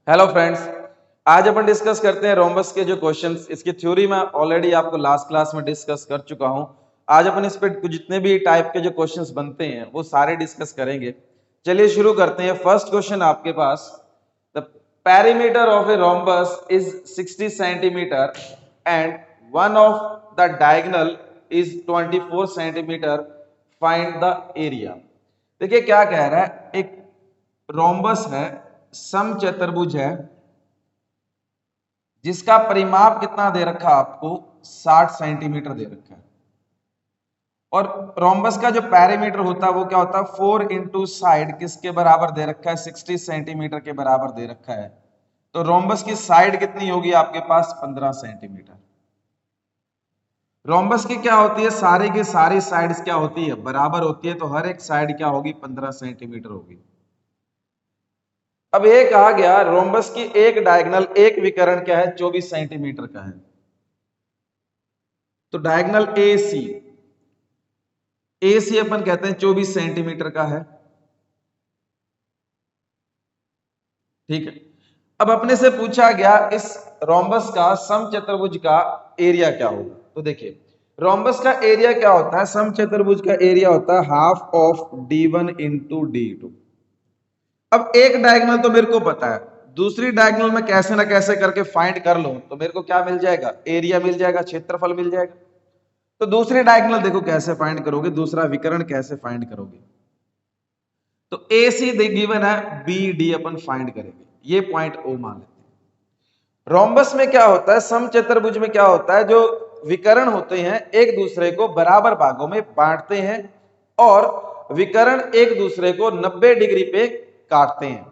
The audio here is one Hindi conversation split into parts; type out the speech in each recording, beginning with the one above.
हेलो फ्रेंड्स, आज अपन डिस्कस करते हैं रोम्बस के जो क्वेश्चंस। इसकी थ्योरी मैं ऑलरेडी आपको लास्ट क्लास में डिस्कस कर चुका हूं। आज अपन इस पे जितने भी टाइप के जो क्वेश्चंस बनते हैं वो सारे डिस्कस करेंगे। चलिए शुरू करते हैं। फर्स्ट क्वेश्चन आपके पास, the perimeter of a rhombus is 60 centimetre and one of the diagonal is 24 centimetre, find the area. देखिए क्या कह रहा है, एक रोम्बस है, समचतुर्भुज है, जिसका परिमाप कितना दे रखा है आपको, 60 सेंटीमीटर दे रखा है। और रोम्बस का जो पेरीमीटर होता है वो क्या होता है, 4 इंटू साइड किसके बराबर दे रखा है, 60 सेंटीमीटर के बराबर दे रखा है। तो रोम्बस की साइड कितनी होगी आपके पास, 15 सेंटीमीटर। रोम्बस की क्या होती है, सारी की सारी साइड्स क्या होती है, बराबर होती है। तो हर एक साइड क्या होगी, 15 सेंटीमीटर होगी। अब ये कहा गया रोम्बस की एक डायगोनल, एक विकर्ण क्या है, 24 सेंटीमीटर का है। तो डायगोनल ए सी अपन कहते हैं 24 सेंटीमीटर का है। ठीक है। अब अपने से पूछा गया इस रोम्बस का, समचतुर्भुज का एरिया क्या होगा। तो देखिए रोम्बस का एरिया क्या होता है, समचतुर्भुज का एरिया होता है half of d1 into d2। अब एक डायगोनल तो मेरे को पता है, दूसरी डायगोनल में कैसे ना कैसे करके फाइंड कर लो तो मेरे को क्या मिल जाएगा, एरिया मिल जाएगा, क्षेत्रफल मिल जाएगा। तो दूसरी डायगोनल देखो कैसे फाइंड करोगे, दूसरा विकर्ण कैसे फाइंड करोगे। तो ए सी गिवन है, बी डी अपन फाइंड करेंगे, ये पॉइंट ओ मान लेते हैं। रोम्बस में क्या होता है, समचतुर्भुज में क्या होता है, जो विकर्ण होते हैं एक दूसरे को बराबर भागों में बांटते हैं और विकर्ण एक दूसरे को 90 डिग्री पे काटते हैं।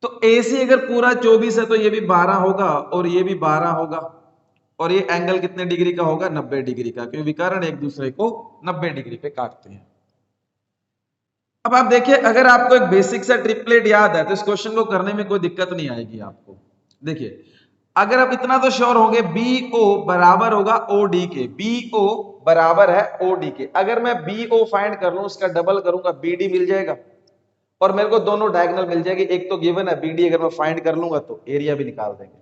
तो AC अगर पूरा 24 है तो ये भी 12 होगा और ये भी 12 होगा, और ये एंगल कितने डिग्री का होगा, 90 डिग्री का, क्योंकि विकर्ण एक दूसरे को 90 डिग्री पे काटते हैं। अब आप देखिए, अगर आपको एक बेसिक सा ट्रिपलेट याद है तो इस क्वेश्चन को करने में कोई दिक्कत नहीं आएगी आपको। देखिए अगर आप इतना तो श्योर होंगे, BO बराबर होगा OD के, BO बराबर है OD के। अगर मैं BO फाइंड कर लूं, उसका डबल करूंगा, BD मिल जाएगा और मेरे को दोनों डायगोनल मिल जाएगी। एक तो गिवन है BD, अगर मैं फाइंड कर लूंगा तो एरिया भी निकाल देंगे।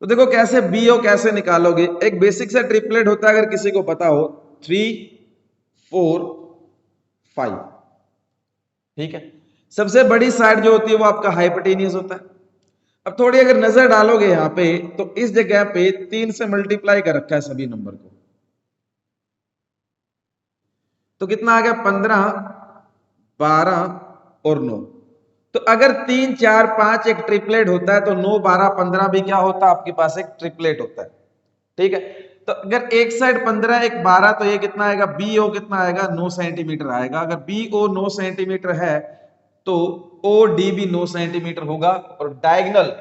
तो देखो कैसे BO कैसे निकालोगे। एक बेसिक सा ट्रिपलेट होता है, अगर किसी को पता हो, 3 4 5। ठीक है। सबसे बड़ी साइड जो होती है वो आपका हाइपोटेनियस होता है। अब थोड़ी अगर नजर डालोगे यहां पे, तो इस जगह पे 3 से मल्टीप्लाई कर रखा है सभी नंबर को, तो कितना आ गया, 15 12 और 9। तो अगर 3 4 5 एक ट्रिपलेट होता है तो 9 12 15 भी क्या होता है, आपके पास एक ट्रिपलेट होता है। ठीक है। तो अगर एक साइड 15 एक 12, तो ये कितना आएगा, BO कितना आएगा, 9 सेंटीमीटर आएगा। अगर BO 9 सेंटीमीटर है तो OD भी 9 सेंटीमीटर होगा और डायगोनल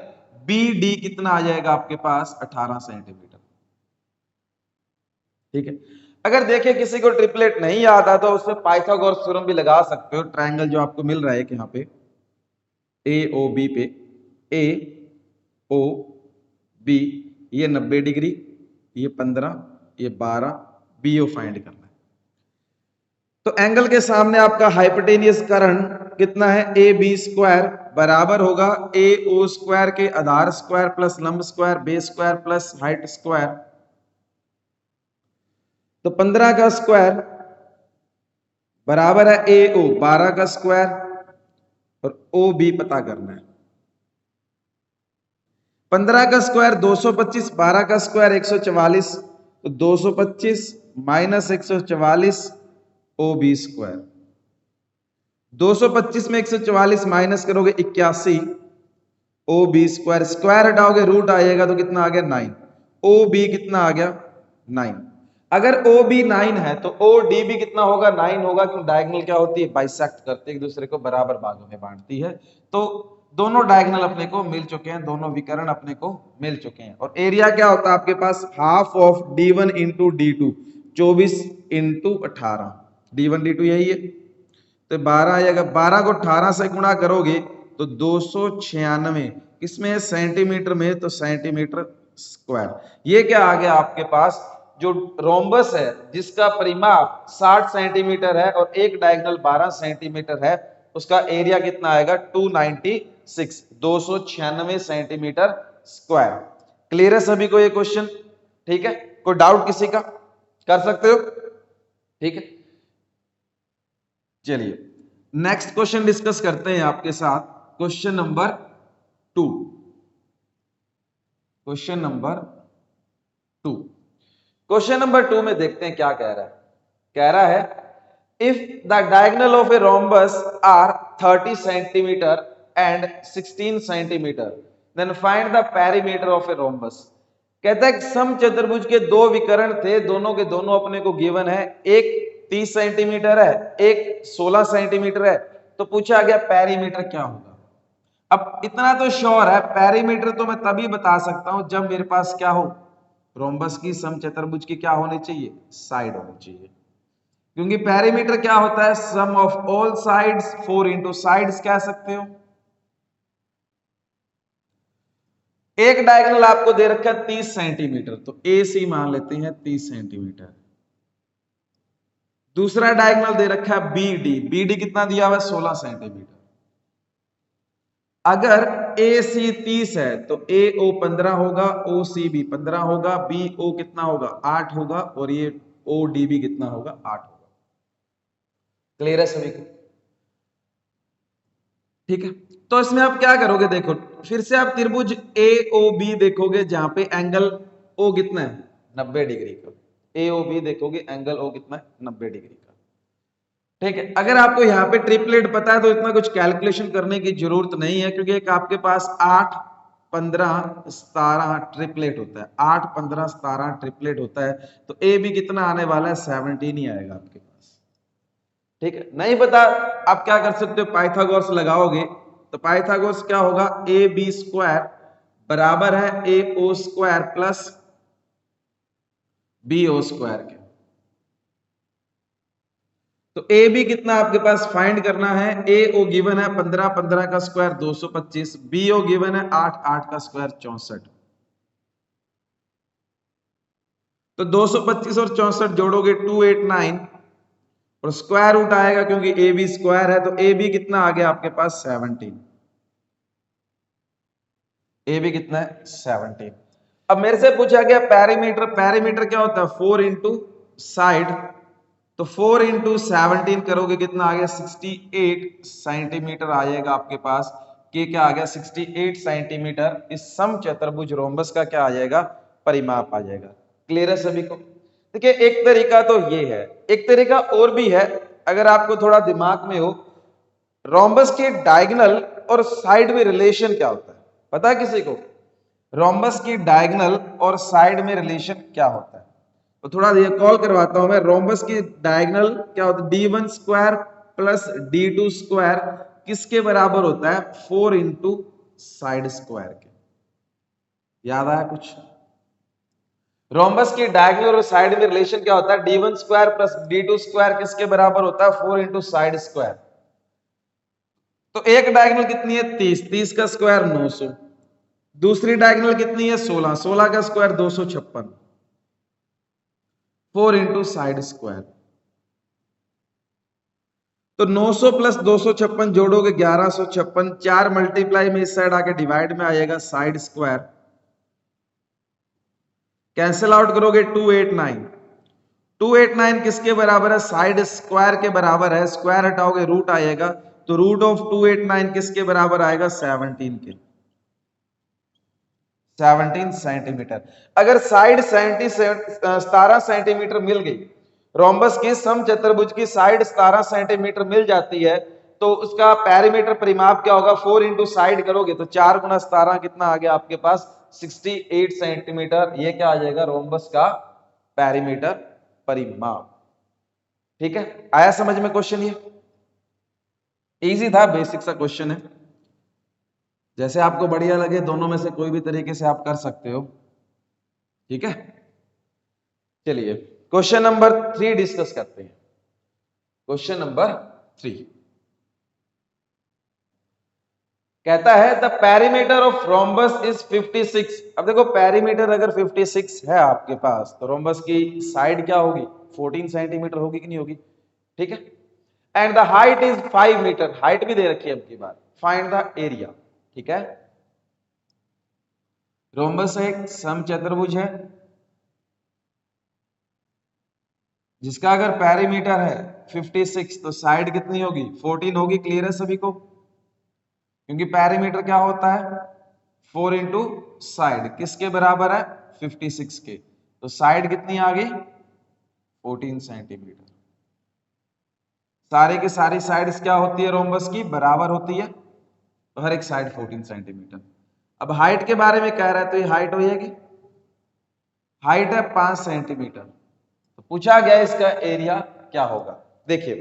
BD कितना आ जाएगा आपके पास, 18 सेंटीमीटर। ठीक है। अगर देखिए किसी को ट्रिपलेट नहीं याद आता तो उसमें पाइथागोरस थ्योरम भी लगा सकते हो। ट्रायंगल जो आपको मिल रहा है यहाँ पे AOB पे, AOB, ये 90 डिग्री, ये 15, ये 12, BO फाइंड करना है। तो एंगल के सामने आपका हाइपोटेनियस कर्ण कितना है, AB स्क्वायर बराबर होगा AO स्क्वायर के आधार स्क्वायर प्लस लंब square base square plus height square. तो 15 का स्क्वायर बराबर है AO 12 का स्क्वायर और OB पता करना है। 15 का स्क्वायर 225, 12 का स्क्वायर 144, तो 225 माइनस 144 OB स्क्वायर। 225 में 144 माइनस करोगे 81 OB स्क्वायर, स्क्वायर हटाओगे रूट आएगा तो कितना आ गया, 9। OB कितना आ गया, 9। अगर OB 9 है तो OD भी कितना होगा, 9 होगा, क्योंकि डायगोनल क्या होती है, बाइसेक्ट करते एक दूसरे को बराबर भागों में बांटती है। तो दोनों डायगोनल अपने को मिल चुके हैं, दोनों विकर्ण अपने को मिल चुके हैं। और एरिया क्या होता है आपके पास, half of D1 into D2, 24 into 18, D1 D2 यही है। तो 12 आएगा, 12 को 18 से गुणा करोगे तो 296 किसमें, सेंटीमीटर में, तो सेंटीमीटर स्क्वायर। ये क्या आ गया आपके पास, जो रोम्बस है जिसका परिमाप 60 सेंटीमीटर है और एक डायगोनल 12 सेंटीमीटर है, उसका एरिया कितना आएगा 296 सेंटीमीटर स्क्वायर। क्लियर है सभी को ये क्वेश्चन? ठीक है, कोई डाउट किसी का? कर सकते हो? ठीक है, चलिए नेक्स्ट क्वेश्चन डिस्कस करते हैं आपके साथ। Question number 2। Question number 2 question number 2 में देखते हैं क्या कह रहा है। कह रहा है if the diagonal of a rhombus are 30 centimetre and 16 centimetre then find the perimeter of a rhombus. कहता है सम चतुर्भुज के दो विकर्ण थे, दोनों के दोनों अपने को गिवन है, एक 30 सेंटीमीटर है, एक 16 सेंटीमीटर है। तो पूछा गया पेरीमीटर क्या होगा। अब इतना तो श्योर है, पेरीमीटर तो मैं तभी बता सकता हूं जब मेरे पास क्या हो, रोम्बस की समचतुर्भुज की क्या होनी चाहिए, साइड होनी चाहिए। क्योंकि पेरीमीटर क्या होता है, sum of all sides 4 into sides कह सकते हो। एक डायगोनल आपको दे रखा है 30 सेंटीमीटर, तो ए सी मान लेते हैं 30 सेंटीमीटर। दूसरा डायगोनल दे रखा है बी डी, बी डी कितना दिया हुआ है 16 सेंटीमीटर। अगर ए सी 30 है तो ए ओ 15 होगा, ओ सी भी 15 होगा, बी ओ कितना होगा 8 होगा, और ये ओ डी भी कितना होगा 8 होगा। क्लियर है सभी को? ठीक है, तो इसमें आप क्या करोगे, देखो फिर से आप त्रिभुज ए ओ बी देखोगे जहां पे एंगल ओ कितना है 90 डिग्री का। ए ओ बी देखोगे एंगल ओ कितना है 90 डिग्री का। ठीक है, अगर आपको यहाँ पे ट्रिपलेट पता है तो इतना कुछ कैलकुलेशन करने की जरूरत नहीं है, क्योंकि एक आपके पास 8 15 17 ट्रिपलेट होता है, 8 15 17 ट्रिपलेट होता है। तो ए बी कितना आने वाला है 17 ही आएगा आपके पास। ठीक है, नहीं पता आप क्या कर सकते हो, पाइथागोरस लगाओगे तो पाइथागोरस क्या होगा, ए बी स्क्वायर बराबर है A O square plus B O square के। तो ए बी कितना आपके पास फाइंड करना है, ए ओ गिवन है 15 15 का स्क्वायर 225, बी ओ गिवन है 8 8 का स्क्वायर 64। तो 225 और 64 जोड़ोगे 289 और स्क्वायर रूट आएगा, क्योंकि ए बी स्क्वायर है तो ए बी कितना आ गया आपके पास 17। ए बी कितना है 17। अब मेरे से पूछा गया पेरीमीटर, पेरीमीटर क्या होता है 4 इंटू साइड। तो 4 इंटू 17 करोगे कितना आ गया 68 सेंटीमीटर आ जाएगा आपके पास। के क्या आ गया 68 सेंटीमीटर इस सम चतुर्भुज रोम्बस का क्या आ जाएगा, परिमाप आ जाएगा। क्लियर है सभी को? देखिए एक तरीका तो ये है, एक तरीका और भी है, अगर आपको थोड़ा दिमाग में हो। रोम्बस के डायगोनल और साइड में रिलेशन क्या होता है, पता है किसी को? रोम्बस की डायगोनल और साइड में रिलेशन क्या होता है? तो थोड़ा कॉल करवाता हूं मैं। रोम्बस की डायगोनल क्या होता है, d1 square plus d2 square किसके बराबर होता है, 4 इंटू साइड स्क्वायर के। याद आया कुछ? रोम्बस की डायगोनल और साइड में रिलेशन क्या होता है, d1 square plus d2 square किसके बराबर होता है, 4 इंटू साइड स्क्वायर। तो एक डायगोनल कितनी है 30, 30 का स्क्वायर 900। दूसरी डायगोनल कितनी है 16, 16 का स्क्वायर 256, 4 इंटू साइड स्क्वायर। तो 900 प्लस 256 जोड़ोगे 1156, 4 मल्टीप्लाई में इस साइड आके डिवाइड में आएगा साइड स्क्वायर। कैंसिल आउट करोगे 289, 289 किसके बराबर है, साइड स्क्वायर के बराबर है। स्क्वायर हटाओगे रूट आएगा, तो रूट ऑफ 289 किसके बराबर आएगा 17 के, 17 सेंटीमीटर। अगर साइड 17 सेंटीमीटर मिल गई, रोम्बस की सम चतुर्भुज की साइड 17 सेंटीमीटर मिल जाती है, तो उसका पेरीमीटर परिमाप क्या होगा, 4 इंटू साइड करोगे तो 4 गुना 17 कितना आ गया आपके पास 68 सेंटीमीटर। ये क्या आ जाएगा रोम्बस का पेरीमीटर परिमाप। ठीक है, आया समझ में क्वेश्चन? ये इजी था, बेसिक सा क्वेश्चन है। जैसे आपको बढ़िया लगे दोनों में से कोई भी तरीके से आप कर सकते हो। ठीक है, चलिए क्वेश्चन नंबर 3 डिस्कस करते हैं। क्वेश्चन नंबर 3 कहता है the perimeter of rhombus is 56। अब देखो पेरीमीटर अगर 56 है आपके पास तो रोम्बस की साइड क्या होगी 14 सेंटीमीटर होगी कि नहीं होगी? ठीक है, and the height is 5 metre, height भी दे रखी है अब की बार। फाइंड द एरिया, ठीक है। रोम्बस एक समचतुर्भुज है जिसका अगर पेरीमीटर है 56 तो साइड कितनी होगी 14 होगी। क्लियर है सभी को, क्योंकि पेरीमीटर क्या होता है 4 इंटू साइड, किसके बराबर है 56 के, तो साइड कितनी आ गई 14 सेंटीमीटर। सारे की सारी साइड्स क्या होती है रोम्बस की बराबर होती है, तो हर एक साइड 14 सेंटीमीटर। अब हाइट के बारे में कह रहा है तो ये हाइट हो जाएगी, हाइट है 5 सेंटीमीटर, तो पूछा गया इसका एरिया क्या होगा। देखिए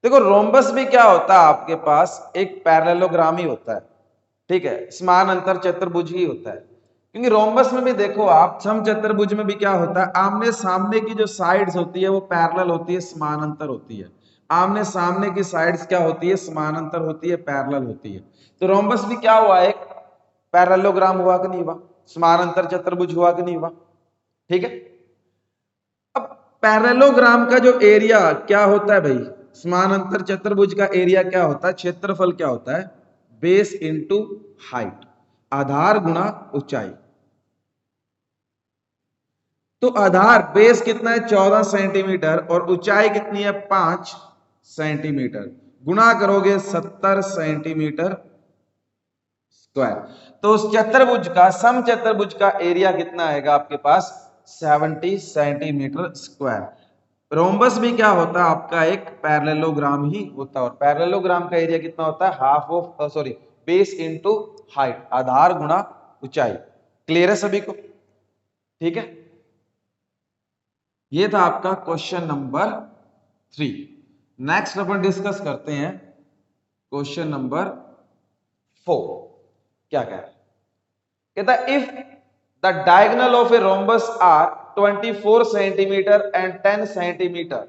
देखो रोम्बस भी क्या होता है आपके पास एक पैरेललोग्राम ही होता है, ठीक है, समान अंतर चतुर्भुज ही होता है। क्योंकि रोम्बस में भी देखो आप समचतुर्भुज में भी क्या होता है, आमने सामने की जो साइड्स होती है वो पैरेलल होती है, समानांतर होती है। आमने सामने की साइड्स क्या होती है समानांतर होती है, पैरेलल होती है। तो रोम्बस भी क्या हुआ एक पैरेललोग्राम हुआ कि नहीं हुआ, समानांतर चतुर्भुज हुआ कि नहीं हुआ, ठीक है। अब पैरेललोग्राम का जो एरिया क्या होता है भाई, समानांतर चतुर्भुज का एरिया क्या होता है, क्षेत्रफल क्या होता है, बेस इंटू हाइट, आधार गुणा ऊंचाई। तो आधार बेस कितना है 14 सेंटीमीटर और ऊंचाई कितनी है 5 सेंटीमीटर, गुणा करोगे 70 सेंटीमीटर स्क्वायर, तो उस चतुर्भुज का समचतुर्भुज का एरिया कितना आएगा आपके पास 70 सेंटीमीटर स्क्वायर। रोम्बस भी क्या होता है आपका एक पैरेललोग्राम ही होता है, और पैरेललोग्राम का एरिया कितना होता है half of sorry base into height, आधार गुणा ऊंचाई। क्लियर है सभी को, ठीक है। ये था आपका क्वेश्चन नंबर 3। नेक्स्ट अपन डिस्कस करते हैं क्वेश्चन नंबर 4। क्या कह रहा है, कहता है if the diagonal of a rhombus are 24 centimetre and 10 centimetre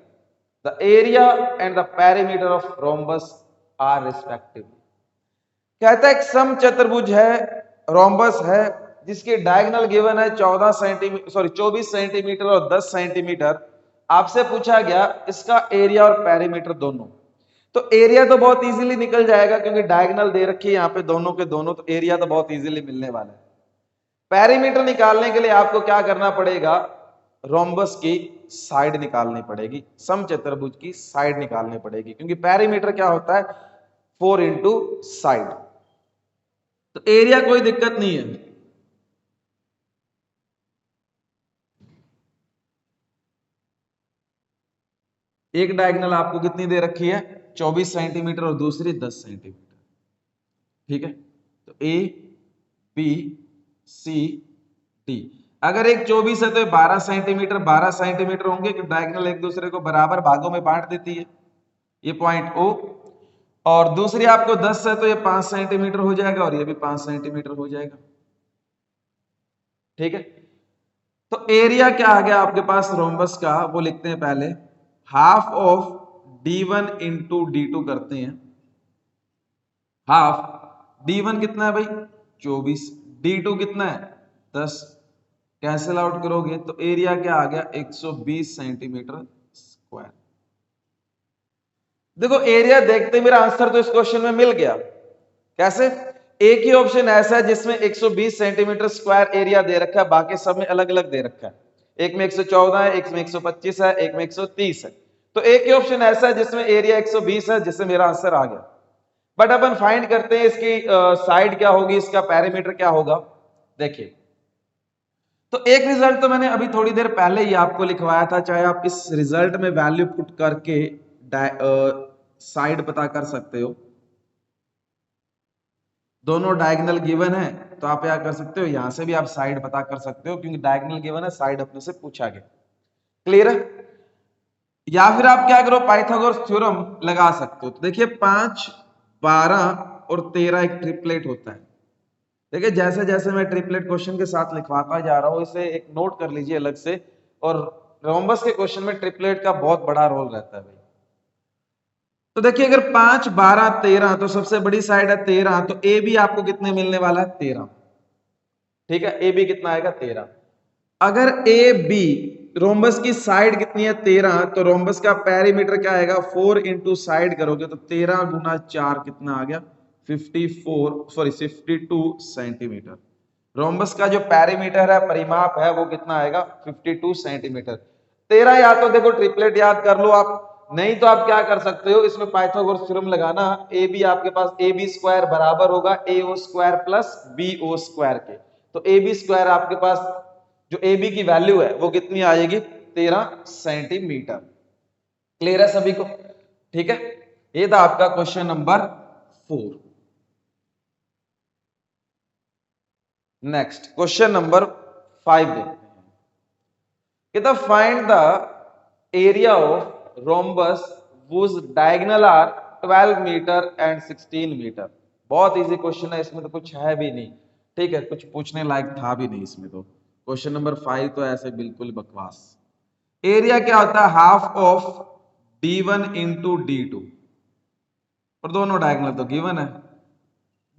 the area and the perimeter of rhombus are respectively. कहता है एक समचतुर्भुज है, रोम्बस है जिसकी डायगोनल गिवन है 14 सेंटीमीटर सॉरी 24 सेंटीमीटर और 10 सेंटीमीटर। आपसे पूछा गया इसका एरिया और पेरीमीटर दोनों। तो एरिया तो बहुत इजीली निकल जाएगा क्योंकि डायगोनल दे रखी है यहाँ पे दोनों के दोनों, तो एरिया तो बहुत इजीली मिलने वाला है। पेरीमीटर निकालने के लिए आपको क्या करना पड़ेगा, रोम्बस की साइड निकालनी पड़ेगी, समचतुर्भुज की साइड निकालनी पड़ेगी, क्योंकि पेरीमीटर क्या होता है 4 इंटू साइड। तो एरिया कोई दिक्कत नहीं है, एक डायगोनल आपको कितनी दे रखी है 24 सेंटीमीटर और दूसरी 10 सेंटीमीटर, ठीक है। तो ए बी सी डी, अगर एक 24 है तो 12 सेंटीमीटर 12 सेंटीमीटर होंगे कि डायगोनल एक दूसरे को बराबर भागों में बांट देती है, ये पॉइंट ओ। और दूसरी आपको 10 है तो ये 5 सेंटीमीटर हो जाएगा और ये भी 5 सेंटीमीटर हो जाएगा, ठीक है। तो एरिया क्या आ गया आपके पास रोम्बस का, वो लिखते हैं पहले half of d1 into d2 करते हैं, हाफ d1 कितना है भाई 24, d2 कितना है 10, कैंसिल आउट करोगे तो एरिया क्या आ गया 120 सेंटीमीटर स्क्वायर। देखो एरिया देखते मेरा आंसर तो इस क्वेश्चन में मिल गया, कैसे, एक ही ऑप्शन ऐसा है जिसमें 120 सेंटीमीटर स्क्वायर एरिया दे रखा है, बाकी सब में अलग अलग दे रखा है, एक में 114 है, एक में 125 है, एक में 130 है। तो एक ही ऑप्शन ऐसा है जिसमें एरिया 120 है, जिससे मेरा आंसर आ गया। बट अपन फाइंड करते हैं इसकी साइड क्या होगी, इसका पैरामीटर क्या होगा। देखिए तो एक रिजल्ट तो मैंने अभी थोड़ी देर पहले ही आपको लिखवाया था, चाहे आप इस रिजल्ट में वैल्यू पुट करके साइड पता कर सकते हो। दोनों डायगोनल गिवन है तो आप क्या कर सकते हो, यहां से भी आप साइड पता कर सकते हो, क्योंकि डायगोनल गिवन है साइड अपने से पूछा गया। क्लियर है, या फिर आप क्या करो पाइथागोरस थ्योरम लगा सकते हो। तो देखिए 5 12 और 13 एक ट्रिपलेट होता है। देखिए जैसे जैसे मैं ट्रिपलेट क्वेश्चन के साथ लिखवाता जा रहा हूं, इसे एक नोट कर लीजिए अलग से। और रोम्बस के क्वेश्चन में ट्रिपलेट का बहुत बड़ा रोल रहता है भाई। तो देखिए अगर 5 12 13 तो सबसे बड़ी साइड है 13, तो ए भी आपको कितने मिलने वाला है 13, ठीक है। ए बी कितना आएगा 13। अगर ए बी रोम्बस की साइड कितनी है 13, तो रोम्बस का पेरीमीटर क्या आएगा 4 इंटू साइड करोगे तो 13 गुना 4 कितना आ गया 52 सेंटीमीटर। रोम्बस का जो पेरीमीटर है परिमाप है वो कितना आएगा 52 सेंटीमीटर। 13 या तो देखो ट्रिपलेट याद कर लो आप, नहीं तो आप क्या कर सकते हो इसमें पाइथागोरस थ्योरम लगाना। ए बी आपके पास ए बी स्क्वायर बराबर होगा A O square plus B O square के, तो ए बी स्क्वायर आपके पास जो ए बी की वैल्यू है वो कितनी आएगी 13 सेंटीमीटर। क्लियर है सभी को? ठीक है, ये था आपका question number 4। Next question number 5 देखते हैं कि the find the area of rhombus whose diagonal are 12 metre and 16 metre. बहुत इजी क्वेश्चन है, इसमें तो कुछ है भी नहीं, ठीक है, कुछ पूछने लायक था भी नहीं इसमें। तो क्वेश्चन नंबर 5 तो ऐसे बिल्कुल बकवास। एरिया क्या होता है half of d1 into d2, और दोनों डायगोनल तो गिवन है।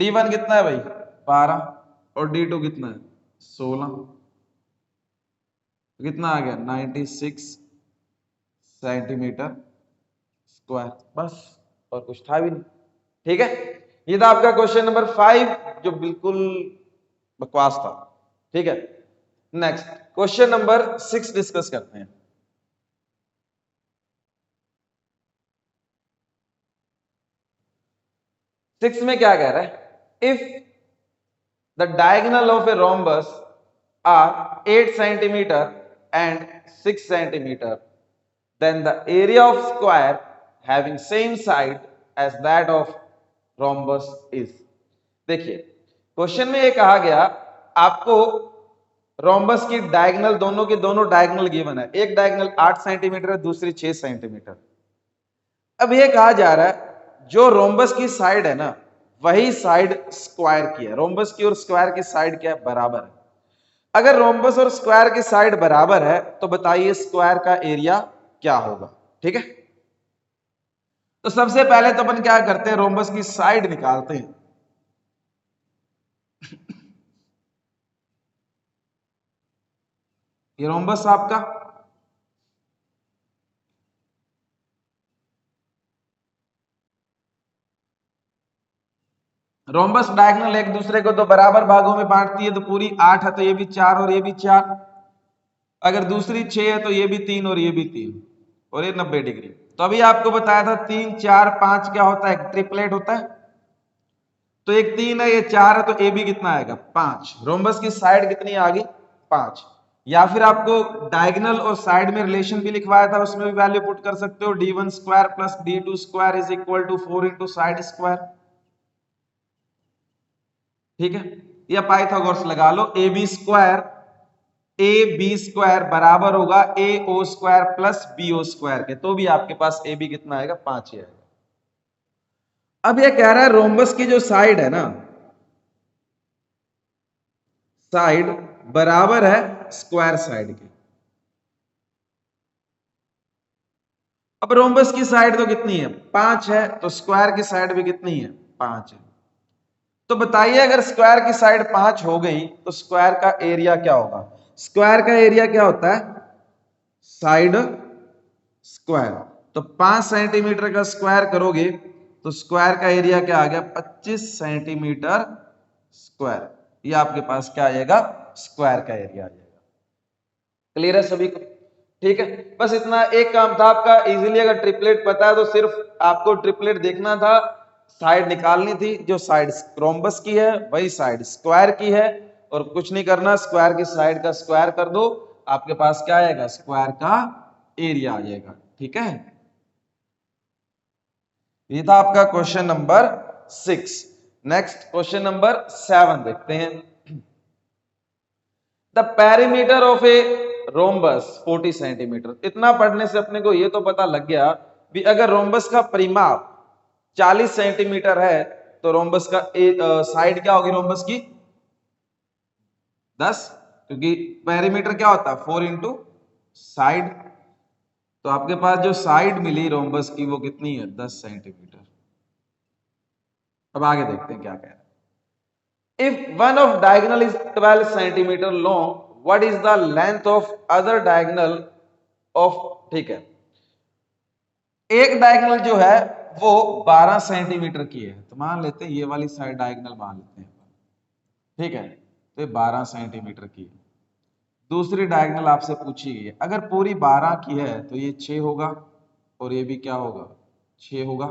d1 कितना है भाई 12 और d2 कितना है 16, कितना आ गया 96 सेंटीमीटर स्क्वायर, बस और कुछ था भी नहीं। ठीक है, ये था आपका क्वेश्चन नंबर 5 जो बिल्कुल बकवास था। ठीक है, नेक्स्ट क्वेश्चन नंबर 6 डिस्कस करते हैं। सिक्स में क्या कह रहा है, if the diagonal of a rhombus are 8 centimetre and 6 centimetre then the area of square having same side as that of rhombus is। देखिए क्वेश्चन में ये कहा गया आपको रोम्बस की डायगोनल, दोनों के दोनों डायगोनल गिवन है, एक डायगोनल 8 सेंटीमीटर है दूसरी 6 सेंटीमीटर। अब ये कहा जा रहा है जो रोम्बस की साइड है ना वही साइड स्क्वायर की है, रोम्बस की और स्क्वायर की साइड क्या है बराबर है। अगर रोम्बस और स्क्वायर की साइड बराबर है तो बताइए स्क्वायर का एरिया क्या होगा। ठीक है, तो सबसे पहले तो अपन क्या करते हैं रोम्बस की साइड निकालते हैं। ये रोम्बस आपका, रोम्बस डायगोनल एक दूसरे को तो बराबर भागों में बांटती है, तो पूरी 8 है तो ये भी 4 और ये भी 4, अगर दूसरी 6 है तो ये भी 3 और ये भी 3 और ये 90 डिग्री। तो अभी आपको बताया था 3 4 5 क्या होता है ट्रिपलेट होता है, तो एक 3 है ये 4 है तो ए बी कितना आएगा 5, रोम्बस की साइड कितनी आ गई 5। या फिर आपको डायगोनल और साइड में रिलेशन भी लिखवाया था उसमें भी वैल्यू पुट कर सकते हो, d1 square plus d2 square is equal to 4 into side square. ठीक है, या पाइथागोरस लगा लो ए बी स्क्वायर बराबर होगा A O square plus B O square के, तो भी आपके पास ए बी कितना आएगा 5 ही आएगा। अब ये कह रहा है रोम्बस की जो साइड है ना, साइड बराबर है स्क्वायर साइड के। अब रोम्बस की साइड तो कितनी है 5 है, तो स्क्वायर की साइड भी कितनी है 5 है। तो बताइए अगर स्क्वायर की साइड 5 हो गई तो स्क्वायर का एरिया क्या होगा। स्क्वायर का एरिया क्या होता है साइड स्क्वायर, तो 5 सेंटीमीटर का स्क्वायर करोगे तो स्क्वायर का एरिया क्या आ गया 25 सेंटीमीटर स्क्वायर, ये आपके पास क्या आएगा स्क्वायर का एरिया आ जाएगा। क्लियर है सभी को? ठीक है, बस इतना एक काम था आपका। इजीली अगर ट्रिपलेट पता है तो सिर्फ आपको ट्रिपलेट देखना था, साइड निकालनी थी, जो साइड रोम्बस की है वही साइड स्क्वायर की है, और कुछ नहीं करना, स्क्वायर की साइड का स्क्वायर कर दो, आपके पास क्या आएगा स्क्वायर का एरिया आ जाएगा। ठीक है, ये था आपका question number 6। Next question number 7 देखते हैं। The perimeter of a rhombus 40 centimetre. इतना पढ़ने से अपने को ये तो पता लग गया भी अगर रोम्बस का परिमाप 40 सेंटीमीटर है तो रोम्बस का साइड क्या होगी रोम्बस की 10, क्योंकि पेरीमीटर क्या होता है 4 इंटू साइड, तो आपके पास जो साइड मिली रोम्बस की वो कितनी है 10 सेंटीमीटर। अब आगे देखते हैं क्या कह रहा है। If one of diagonal is 12 centimeter long, what is the length of other diagonal of, ठीक है, एक डायगोनल जो है वो 12 सेंटीमीटर की है, तो मान लेते हैं ये वाली साइड डायगोनल मान लेते हैं, ठीक है, तो ये 12 सेंटीमीटर की है। दूसरी डायगोनल आपसे पूछी गई है, अगर पूरी 12 की है तो ये 6 होगा और ये भी क्या होगा, 6 होगा।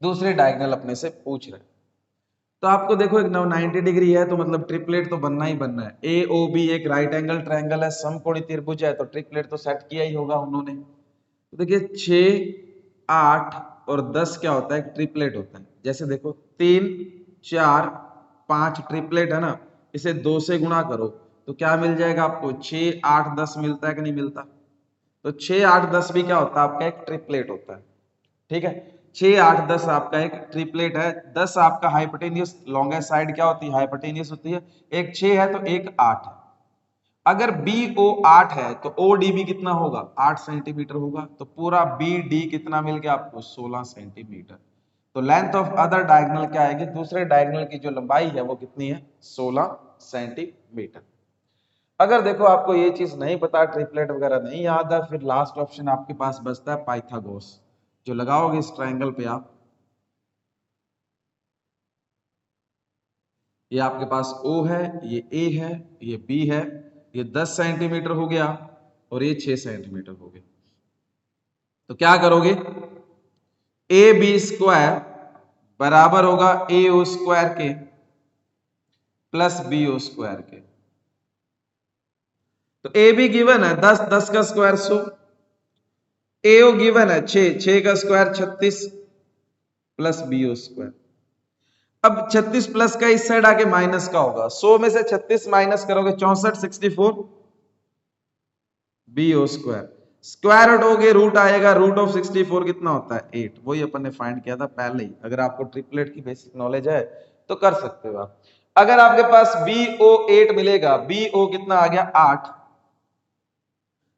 दूसरी डायगोनल अपने से पूछ रहे हैं, तो आपको देखो एक 90 डिग्री है तो मतलब ट्रिपलेट तो बनना ही बनना है। ए ओ बी एक राइट एंगल ट्रायंगल है, समकोणीय त्रिभुज है, तो ट्रिपलेट तो सेट किया ही होगा उन्होंने। तो देखिए 6, 8 और 10 क्या होता है, एक ट्रिपलेट होता है। जैसे देखो 3, 4, 5 ट्रिपलेट है ना, इसे 2 से गुणा करो तो क्या मिल जाएगा आपको, 6, 8, 10 मिलता है कि नहीं मिलता। तो 6, 8, 10 भी क्या होता है आपका, एक ट्रिपलेट होता है, ठीक है। 6, 8, 10 आपका एक ट्रिपलेट है। 10 आपका हाइपोटेनियस लॉन्गेस्ट साइड क्या होती है, हाइपोटेनियस होती है। एक 6 है तो एक 8 है। अगर बी ओ 8 है तो ओ डी भी कितना होगा, 8 सेंटीमीटर होगा। तो पूरा बी डी कितना मिल गया आपको, 16 सेंटीमीटर। तो लेंथ ऑफ अदर डायगोनल क्या आएगी, दूसरे डायगोनल की जो लंबाई है वो कितनी है, 16 सेंटीमीटर। अगर देखो आपको ये चीज नहीं पता, ट्रिपलेट वगैरह नहीं याद है, फिर लास्ट ऑप्शन आपके पास बचता है पाइथागोरस, जो लगाओगे इस ट्रायंगल पे आप, ये आपके पास O है, ये A है, ये B है, ये 10 सेंटीमीटर हो गया और ये 6 सेंटीमीटर हो गया। तो क्या करोगे, ए बी स्क्वायर बराबर होगा ए ओ स्क्वायर के प्लस बी ओ स्क्वायर के। तो ए बी गिवन है 10, 10 का स्क्वायर 100, ए ओ गिवन है 6, 6 का square 36 plus B O square. अब 36 प्लस का इस साइड आके माइनस का होगा, 100 में से 36 माइनस करोगे 64, 64 B O square. Square root हो गए, रूट आएगा, रूट ऑफ 64 कितना होता है, 8। वही अपन ने फाइंड किया था पहले ही। अगर आपको ट्रिपलेट की बेसिक नॉलेज है तो कर सकते हो आप। अगर आपके पास बी ओ 8 मिलेगा, बी ओ कितना आ गया 8,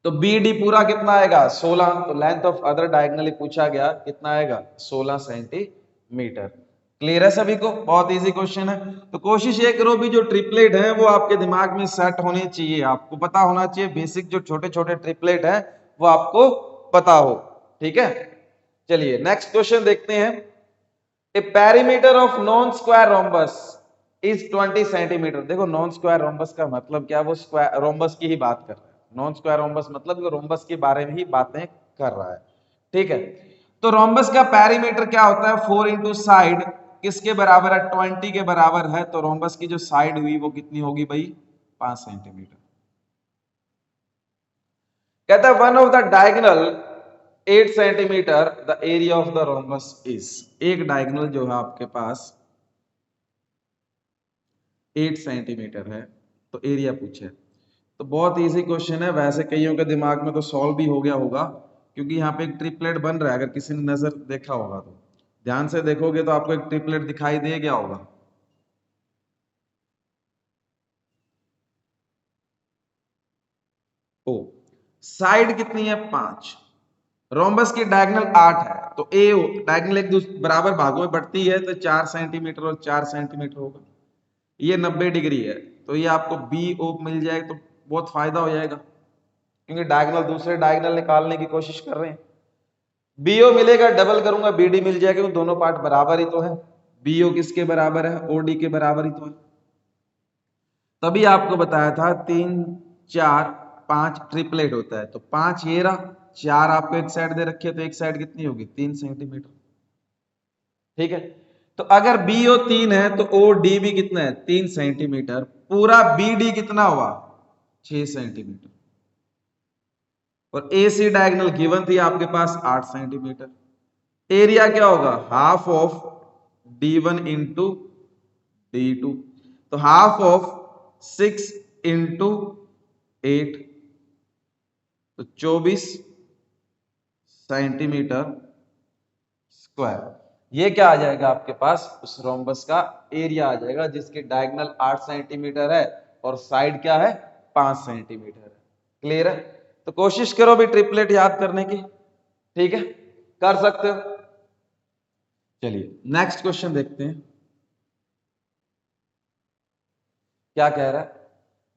तो बी डी पूरा कितना आएगा 16। तो लेंथ ऑफ अदर डायगोनली पूछा गया कितना आएगा, 16 सेंटीमीटर। क्लियर है सभी को, बहुत इजी क्वेश्चन है। तो कोशिश ये करो भी जो ट्रिपलेट है वो आपके दिमाग में सेट होने चाहिए, आपको पता होना चाहिए बेसिक, जो छोटे छोटे ट्रिपलेट है वो आपको पता हो, ठीक है। चलिए नेक्स्ट क्वेश्चन देखते हैं। A perimeter of non square rhombus is 20 centimetre. देखो नॉन स्क्वायर रोम्बस का मतलब क्या है, वो स्क्वायर रोम्बस की ही बात कर रहा है। नॉन स्क्वायर रोम्बस मतलब वो रोम्बस के बारे में ही बातें कर रहा है, ठीक है। तो रोम्बस का पेरीमीटर क्या होता है, 4 इंटू साइड किसके बराबर है, 20 के बराबर है। तो रोम्बस की जो साइड हुई वो कितनी होगी भाई, 5 सेंटीमीटर। कहता है one of the diagonal 8 centimetre, the area of the rhombus is. एक डायगोनल जो है आपके पास 8 सेंटीमीटर है, तो एरिया पूछे। तो बहुत इजी क्वेश्चन है, वैसे कईयों के दिमाग में तो सॉल्व भी हो गया होगा, क्योंकि यहाँ पे एक ट्रिपलेट बन रहा है। अगर किसी ने नजर देखा होगा तो ध्यान से देखोगे तो आपको एक ट्रिपलेट दिखाई दे गया होगा। ओ साइड कितनी है 5, रोम्बस की डायगोनल 8 है, तो ए डायगोनल एक दूसरे बराबर भागों में बढ़ती है, तो 4 सेंटीमीटर और 4 सेंटीमीटर होगा। ये 90 डिग्री है, तो ये आपको बी ओ मिल जाए तो बहुत फायदा हो जाएगा, क्योंकि डायगोनल दूसरे डायगोनल निकालने की कोशिश कर रहे हैं। बीओ मिलेगा, डबल करूंगा बीडी मिल जाएगा, क्योंकि दोनों पार्ट बराबर ही तो है। बीओ किसके बराबर है, ओडी के बराबर ही तो है। तभी आपको बताया था 3, 4, 5 ट्रिपलेट होता है। तो 5 ये रहा, 4 आपको एक साइड दे रखे, तो एक साइड कितनी होगी 3 सेंटीमीटर, ठीक है। तो अगर बीओ 3 है तो ओ डी भी कितना है 3 सेंटीमीटर, पूरा बी डी कितना हुआ 6 सेंटीमीटर। और ए सी डायगोनल गिवन थी आपके पास 8 सेंटीमीटर। एरिया क्या होगा, half of d1 into d2। तो हाफ ऑफ 6 इंटू 8, तो 24 सेंटीमीटर स्क्वायर। ये क्या आ जाएगा आपके पास, उस रोम्बस का एरिया आ जाएगा, जिसकी डायगोनल 8 सेंटीमीटर है और साइड क्या है 5 सेंटीमीटर है। क्लियर है। तो कोशिश करो भी ट्रिपलेट याद करने की, ठीक है, कर सकते हो। चलिए नेक्स्ट क्वेश्चन देखते हैं क्या कह रहा है।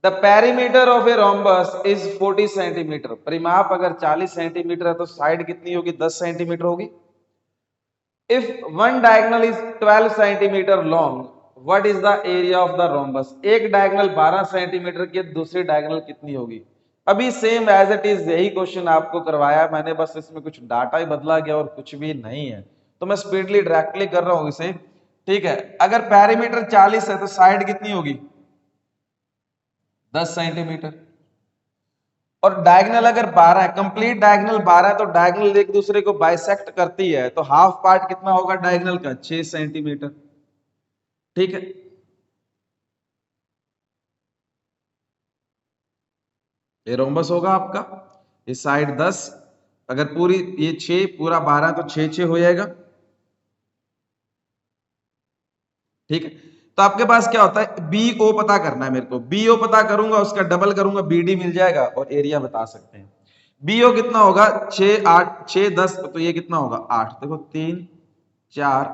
The perimeter of a rhombus is 40 centimetre. परिमाप अगर 40 सेंटीमीटर है तो साइड कितनी होगी? 10 सेंटीमीटर होगी। If one diagonal is 12 centimetre long, what is the area of the rhombus? एक डायगोनल 12 सेंटीमीटर की, दूसरी डायगोनल कितनी होगी? अभी सेम एज इट इज यही क्वेश्चन आपको करवाया मैंने, बस इसमें कुछ डाटा ही बदला गया और कुछ भी नहीं है, तो मैं स्पीडली डायरेक्टली कर रहा हूं इसे। ठीक है, अगर पेरीमीटर 40 है तो साइड कितनी होगी? 10 सेंटीमीटर। और डायगोनल अगर 12 है, कंप्लीट डायगोनल 12 है, तो डायगोनल एक दूसरे को बाइसेक्ट करती है, तो हाफ पार्ट कितना होगा डायगोनल का? 6 सेंटीमीटर। ठीक है, ये रोम्बस होगा आपका, ये साइड 10, अगर पूरी ये 6 पूरा 12 तो 6 6 हो जाएगा। ठीक है, तो आपके पास क्या होता है? बी ओ पता करना है मेरे को। बी ओ पता करूंगा, उसका डबल करूंगा, बी डी मिल जाएगा और एरिया बता सकते हैं। बी ओ कितना होगा? 6 8 6 10, तो ये कितना होगा? 8। देखो 3 4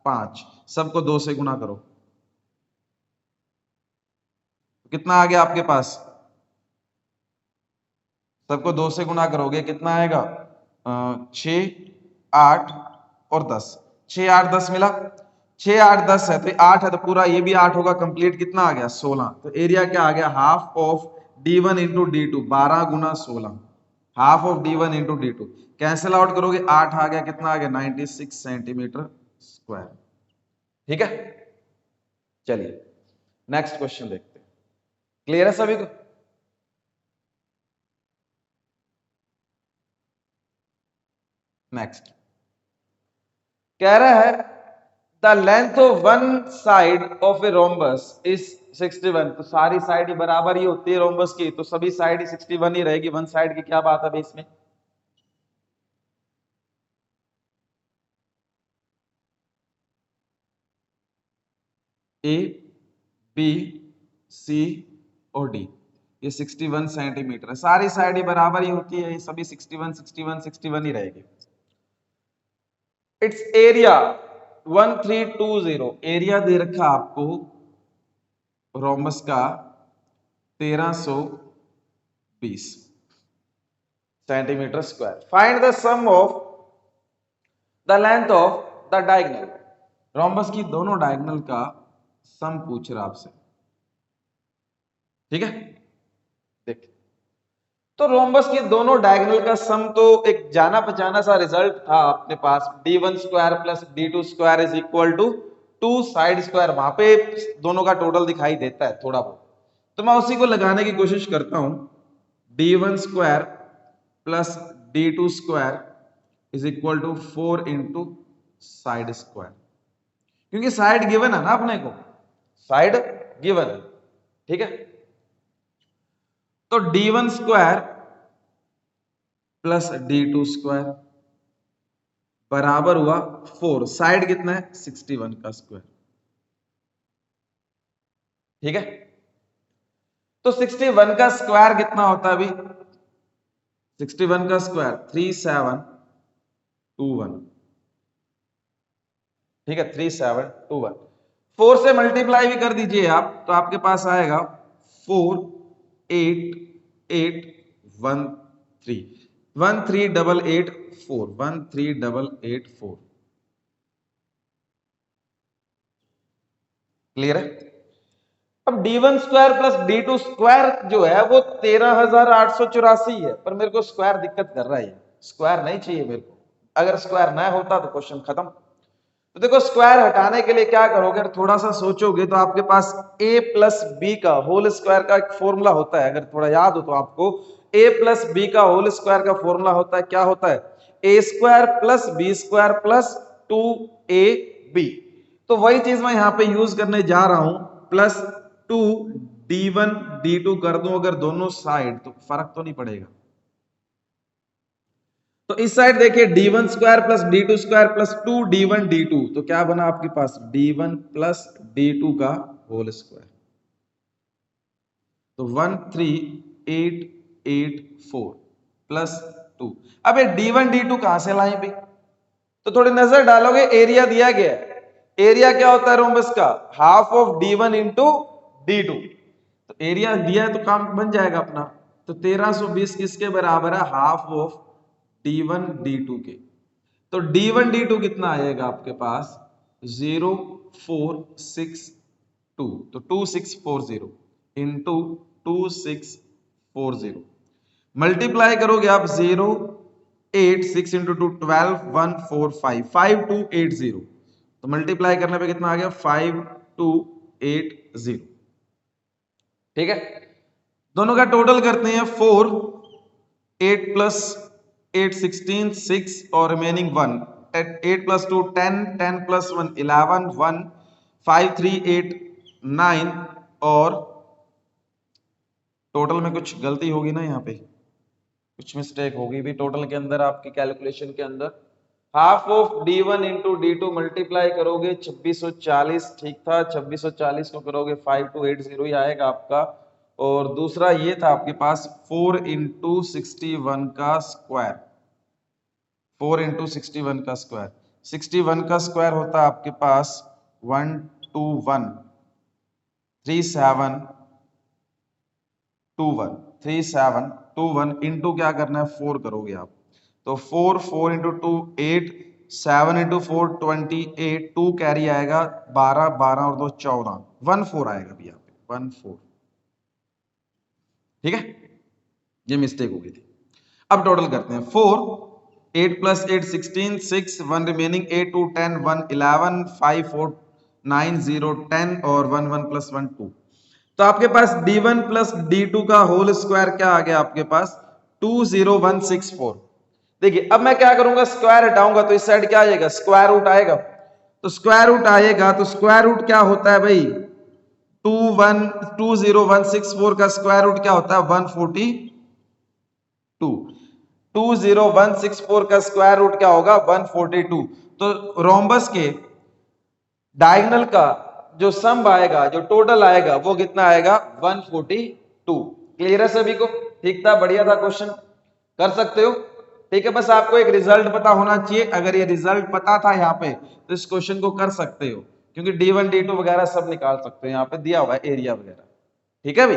5, सबको 2 से गुना करो, कितना आ गया आपके पास? सबको 2 से गुना करोगे कितना आएगा? 6 8 और 10, 6 8 10 मिला। 6 8 10 है तो 8 है, तो पूरा ये भी 8 होगा, कंप्लीट कितना आ गया? 16। तो एरिया क्या आ गया? Half of D1 into D2, 12 Guna 16, half of D1 into D2। Cancel out करोगे 8 आ गया, कितना आ गया? 96 सेंटीमीटर स्क्वायर। ठीक है, चलिए नेक्स्ट क्वेश्चन देखते हैं। क्लियर है सभी को? नेक्स्ट कह रहा है the length of one side of a rhombus is 61। तो सारी साइड ही बराबर ही होती है रोम्बस की, तो सभी साइड ही 61 ही रहेगी। वन साइड की क्या बात है इसमें? ए बी सी और डी, ये 61 सेंटीमीटर है। सारी साइड ही बराबर ही होती है, ये सभी 61 61 61 ही रहेगी। इट्स एरिया 1320, एरिया दे रखा आपको रोम्बस का 1320 centimetre square. Find the sum of the length of the diagonal. Rhombus की दोनों डायगोनल का सम पूछ रहा आपसे। ठीक है, देख, तो रोम्बस की दोनों डायगोनल का सम तो एक जाना पहचाना सा रिजल्ट था अपने पास, d1 square plus d2 square is equal to 2 side square. वहां पे दोनों का टोटल दिखाई देता है थोड़ा बहुत, तो मैं उसी को लगाने की कोशिश करता हूं। d1 square plus d2 square is equal to 4 into side square, क्योंकि साइड गिवन है ना अपने को, साइड गिवन है। ठीक है, तो d1 square plus d2 square बराबर हुआ 4, साइड कितना है? 61 का स्क्वायर। ठीक है, तो 61 का स्क्वायर कितना होता है अभी? 61 का स्क्वायर 3721। ठीक है, 3721। 4 से मल्टीप्लाई भी कर दीजिए आप, तो आपके पास आएगा 48813, 13884, 13884। क्लियर है? अब d1 square plus d2 square जो है वो 13884 है, पर मेरे को स्क्वायर दिक्कत कर रहा है, स्क्वायर नहीं चाहिए मेरे को। अगर स्क्वायर ना होता तो क्वेश्चन खत्म। तो देखो स्क्वायर हटाने के लिए क्या करोगे, अगर थोड़ा सा सोचोगे तो आपके पास a प्लस बी का होल स्क्वायर का एक फॉर्मूला होता है, अगर थोड़ा याद हो तो आपको, a प्लस बी का होल स्क्वायर का फॉर्मूला होता है, क्या होता है? a square plus B square plus 2ab। तो वही चीज मैं यहाँ पे यूज करने जा रहा हूं, प्लस 2d1 d2 कर दूं अगर दोनों साइड, तो फर्क तो नहीं पड़ेगा। तो इस साइड देखिए d1 square plus d2 square plus 2d1 d2, तो क्या बना आपके पास? d1 प्लस d2 का होल स्क्वायर, तो 13884 प्लस 2। अब ये d1 d2 कहां से लाए भी? तो थोड़ी नजर डालोगे, एरिया दिया गया है। एरिया क्या होता है रोम्बस का? Half of d1 into d2। तो एरिया दिया है तो काम बन जाएगा अपना। तो 1320 किसके बराबर है? हाफ ऑफ D1 D2 के। तो D1 D2 कितना आएगा आपके पास? 0462, तो 2640 इंटू 2640 मल्टीप्लाई करोगे आप 086 इंटू 2 12 145 5280। तो मल्टीप्लाई करने पे कितना आ गया? 5280। ठीक है, दोनों का टोटल करते हैं 4, 8 प्लस 8 16 6 और रिमेनिंग 1, 8 प्लस 2 10, 10 प्लस 1 11, 1 5 3 8 9 और टोटल में कुछ गलती होगी ना, यहाँ पे कुछ मिस्टेक होगी भी टोटल के अंदर, आपकी कैलकुलेशन के अंदर। Half of D1 into D2 multiply करोगे 2640, ठीक था, 2640 को करोगे 5280 ही आएगा आपका। और दूसरा ये था आपके पास 4 इंटू 61 का स्क्वायर, 4 इंटू 61 का स्क्वायर, 61 का स्क्वायर होता है आपके पास 1213721 इंटू क्या करना है? 4 करोगे आप, तो 4 4 इंटू 2 8, 7 इंटू 4 28, 2 कैरी आएगा 12, 12 और 2 14, 14 आएगा भी यहाँ पे 14। ठीक है, ये मिस्टेक हो गई थी। अब टोटल करते हैं 4 8 प्लस 8 16 6 1 रिमेनिंग 8 2 10 1 11 5 4 9 0 10 और 1 1 प्लस 1 2। तो आपके पास D1 प्लस D2 का होल स्क्वायर क्या आ गया आपके पास? 20164। देखिए अब मैं क्या करूंगा, स्क्वायर हटाऊंगा तो इस साइड क्या आ जाएगा? स्क्वायर रूट आएगा। तो स्क्वायर रूट आएगा तो स्क्वायर रूट क्या होता है भाई? 20164 का स्क्वायर रूट क्या होता है? 142। 20164 का स्क्वायर रूट क्या होगा? 142। तो रोम्बस के डायगोनल का जो सम आएगा, जो टोटल आएगा, वो कितना आएगा? 142। क्लियर है सभी को? ठीक था, बढ़िया था, क्वेश्चन कर सकते हो। ठीक है, बस आपको एक रिजल्ट पता होना चाहिए। अगर ये रिजल्ट पता था यहाँ पे तो इस क्वेश्चन को कर सकते हो, क्योंकि D1 D2 वगैरह सब निकाल सकते हो, यहाँ पे दिया हुआ है एरिया वगैरह। ठीक है भाई,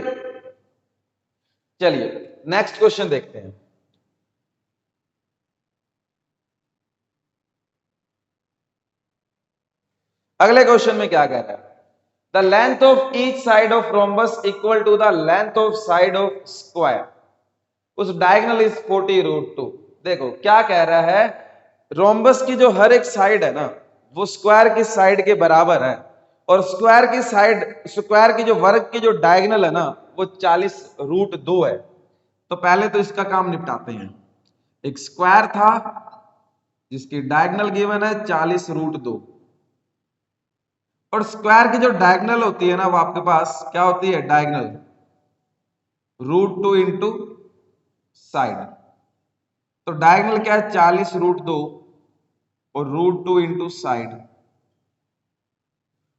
चलिए नेक्स्ट क्वेश्चन देखते हैं। अगले क्वेश्चन में क्या कह रहा है? The length of each side of rhombus equal to the length of side of square, उस डायगोनल इज 40√2। देखो क्या कह रहा है, रोम्बस की जो हर एक साइड है ना, वो स्क्वायर की साइड के बराबर है, और स्क्वायर की साइड, स्क्वायर की जो वर्ग की जो डायगोनल है ना, वो 40√2 है। तो पहले तो इसका काम निपटाते हैं। एक स्क्वायर था जिसकी डायगोनल गिवन है 40√2, और स्क्वायर की जो डायगोनल होती है ना, वो आपके पास क्या होती है? Diagonal √2 into side. तो डायगोनल क्या है? 40√2 और √2 इंटू साइड।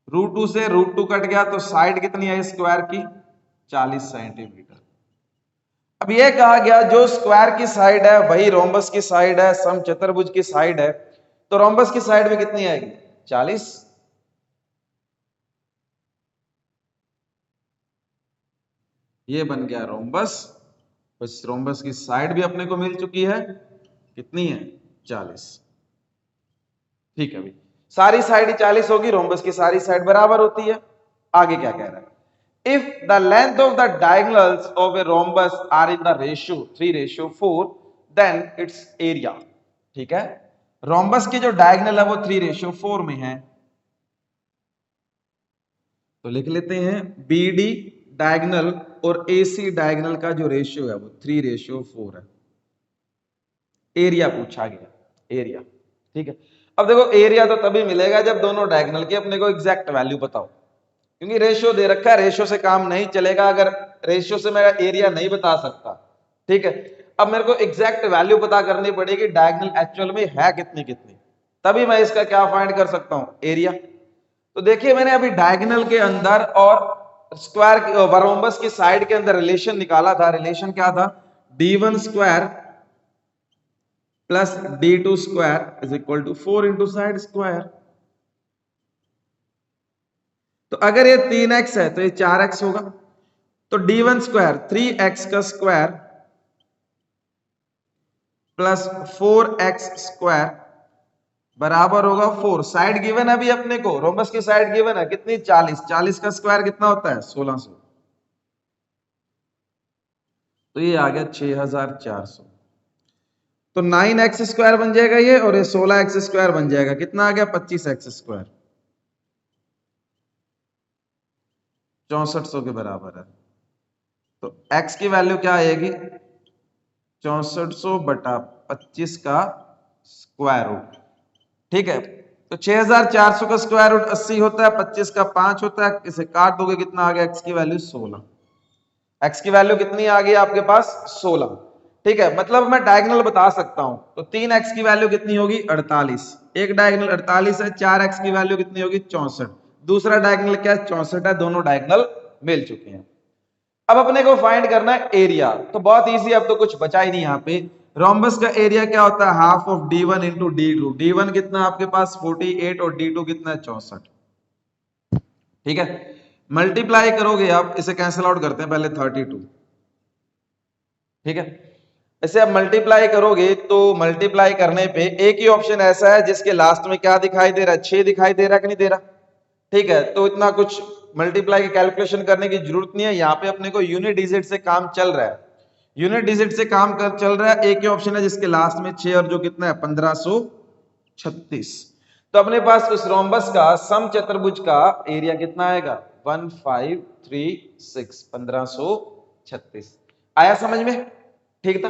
√2 से √2 कट गया तो साइड कितनी है स्क्वायर की? 40 सेंटीमीटर। अब ये कहा गया जो स्क्वायर की साइड है वही रोम्बस की साइड है, समचतुर्भुज की साइड है। तो रोम्बस की साइड में कितनी आएगी? 40। ये बन गया रोम्बस। बस रोम्बस की साइड भी अपने को मिल चुकी है, कितनी है? 40। ठीक है भाई, सारी साइड 40 होगी, रोम्बस की सारी साइड बराबर होती है। आगे क्या कह रहा है? If the length of the diagonals of a rhombus are in the ratio 3:4 then its area. ठीक है, रोम्बस की जो डायगोनल है वो 3:4 में है, तो लिख लेते हैं BD डायगोनल और AC डायगोनल का जो रेशियो है वो 3:4 है। एरिया पूछा गया, एरिया। ठीक है, अब देखो एरिया तो तभी मिलेगा जब दोनों डायगोनल की अपने को एग्जैक्ट वैल्यू बताओ, क्योंकि रेशियो दे रखा है, रेशियो से काम नहीं चलेगा। अगर रेशियो से मैं एरिया नहीं बता सकता, ठीक है, अब मेरे को एग्जैक्ट वैल्यू पता करनी पड़ेगी डायगोनल एक्चुअल में है कितनी कितनी, तभी मैं इसका क्या फाइंड कर सकता हूं? एरिया। तो देखिए मैंने अभी डायगोनल के अंदर और स्क्वायर रोम्बस की साइड के अंदर रिलेशन निकाला था। रिलेशन क्या था? D1 square plus D2 square is equal to 4 into side square. तो अगर ये 3x है तो ये 4x होगा। तो d1 स्क्वायर 3x का स्क्वायर प्लस 4x स्क्वायर बराबर होगा 4। साइड गिवन है अभी अपने को, रोमबस की साइड गिवन है कितनी 40, 40 का स्क्वायर कितना होता है 1600, तो ये आ गया 6400। तो 9x स्क्वायर बन जाएगा ये, और ये 16x स्क्वायर बन जाएगा, कितना आ गया 25x स्क्वायर, 6400 के बराबर है। तो x की वैल्यू क्या आएगी 6400 बटा 25 का स्क्वायर रूट। ठीक है, तो 6400 का स्क्वायर रूट 80 होता है, 25 का 5 होता है, इसे काट दोगे कितना आ गया x की वैल्यू 16। x की वैल्यू कितनी आ गई आपके पास 16। ठीक है, मतलब मैं डायगोनल बता सकता हूं, तो 3x की वैल्यू कितनी होगी 48, एक डायगोनल 48 है, 4x की वैल्यू कितनी होगी 64, दूसरा डायगोनल क्या 64 है, दोनों डायगोनल मिल चुके हैं। अब अपने को फाइंड करना है एरिया, तो बहुत इजी, अब तो कुछ बचा ही नहीं यहाँ पे। रोम्बस का एरिया क्या होता है half of d1 into d2, d1 कितना आपके पास 48 और d2 कितना है 64। ठीक है, मल्टीप्लाई करोगे आप, इसे कैंसिल आउट करते हैं पहले 32। ठीक है, इसे आप मल्टीप्लाई करोगे तो मल्टीप्लाई करने पे एक ही ऑप्शन ऐसा है जिसके लास्ट में क्या दिखाई दे रहा है 6 दिखाई दे रहा है कि नहीं दे रहा। ठीक है, तो इतना कुछ मल्टीप्लाई की कैलकुलेशन करने की जरूरत नहीं है, यहाँ पे अपने को यूनिट डिजिट से काम चल रहा है, यूनिट डिजिट से काम कर चल रहा है। एक ही ऑप्शन है जिसके लास्ट में 6 और जो कितना है 1536। तो अपने पास उस रोम्बस का सम चतुर्भुज का एरिया कितना आएगा 1536, 1536। आया समझ में? ठीक था।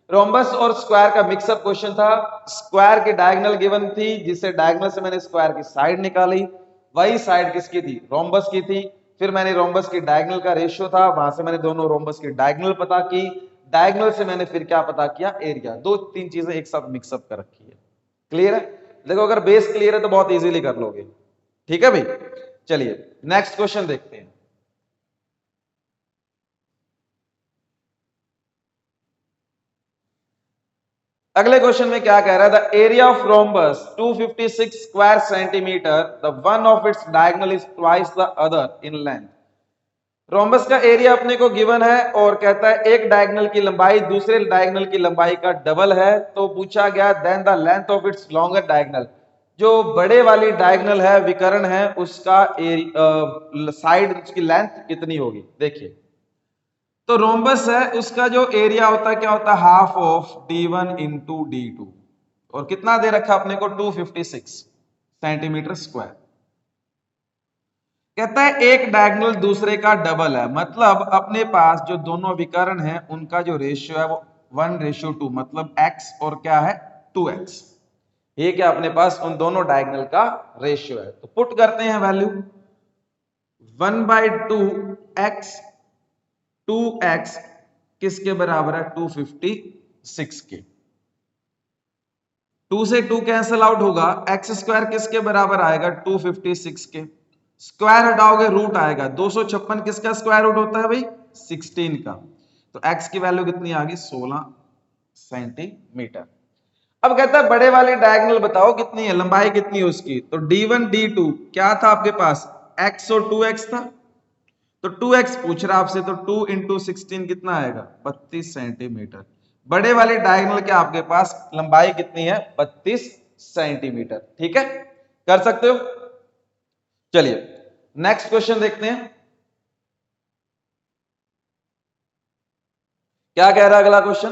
रोम्बस और स्क्वायर का मिक्सअप क्वेश्चन था, स्क्वायर की डायगोनल गिवन थी, जिससे डायगोनल से मैंने स्क्वायर की साइड निकाली, वही साइड किसकी थी रोम्बस की थी। फिर मैंने रोम्बस की डायगोनल का रेशियो था, वहां से मैंने दोनों रोम्बस की डायगोनल पता की, डायगोनल से मैंने फिर क्या पता किया एरिया। दो तीन चीजें एक साथ मिक्सअप कर रखी है। क्लियर है? देखो अगर बेस क्लियर है तो बहुत इजीली कर लोगे। ठीक है भाई, चलिए नेक्स्ट क्वेश्चन देखते हैं। अगले क्वेश्चन में क्या कह रहा है, the area of rhombus 256 square centimetre, the one of its diagonal is twice the other in length. Rhombus का एरिया अपने को गिवन है और कहता है एक डायगोनल की लंबाई दूसरे डायगोनल की लंबाई का डबल है, तो पूछा गया then the length of its longer diagonal, जो बड़े वाली डायगोनल है विकर्ण है उसका साइड उसकी लेंथ कितनी होगी। देखिए, तो रोम्बस है उसका जो एरिया होता है क्या होता है half of d1 into d2, और कितना दे रखा अपने को 256 सेंटीमीटर स्क्वायर। कहता है एक डायगोनल दूसरे का डबल है, मतलब अपने पास जो दोनों विकर्ण हैं उनका जो रेशियो है वो 1:2, मतलब x और क्या है 2x। ये क्या अपने पास उन दोनों डायगोनल का रेशियो है, तो पुट करते हैं वैल्यू 1/2x, 2x किसके बराबर है 256 के। 2 से 2 कैंसल आउट होगा, एक्स स्क्वायर किसके बराबर आएगा 256 के, स्क्वायर हटाओगे रूट आएगा, 256 किसका स्क्वायर रूट होता है भाई 16 का, तो x की वैल्यू कितनी आ गई 16 सेंटीमीटर। अब कहता है बड़े वाले डायगोनल बताओ कितनी है, लंबाई कितनी है उसकी, तो d1 d2 क्या था आपके पास x और 2x था, तो 2x पूछ रहा आपसे, तो 2 इंटू 16 कितना आएगा 32 सेंटीमीटर। बड़े वाले डायगोनल के आपके पास लंबाई कितनी है 32 सेंटीमीटर। ठीक है, कर सकते हो। चलिए नेक्स्ट क्वेश्चन देखते हैं क्या कह रहा है अगला क्वेश्चन।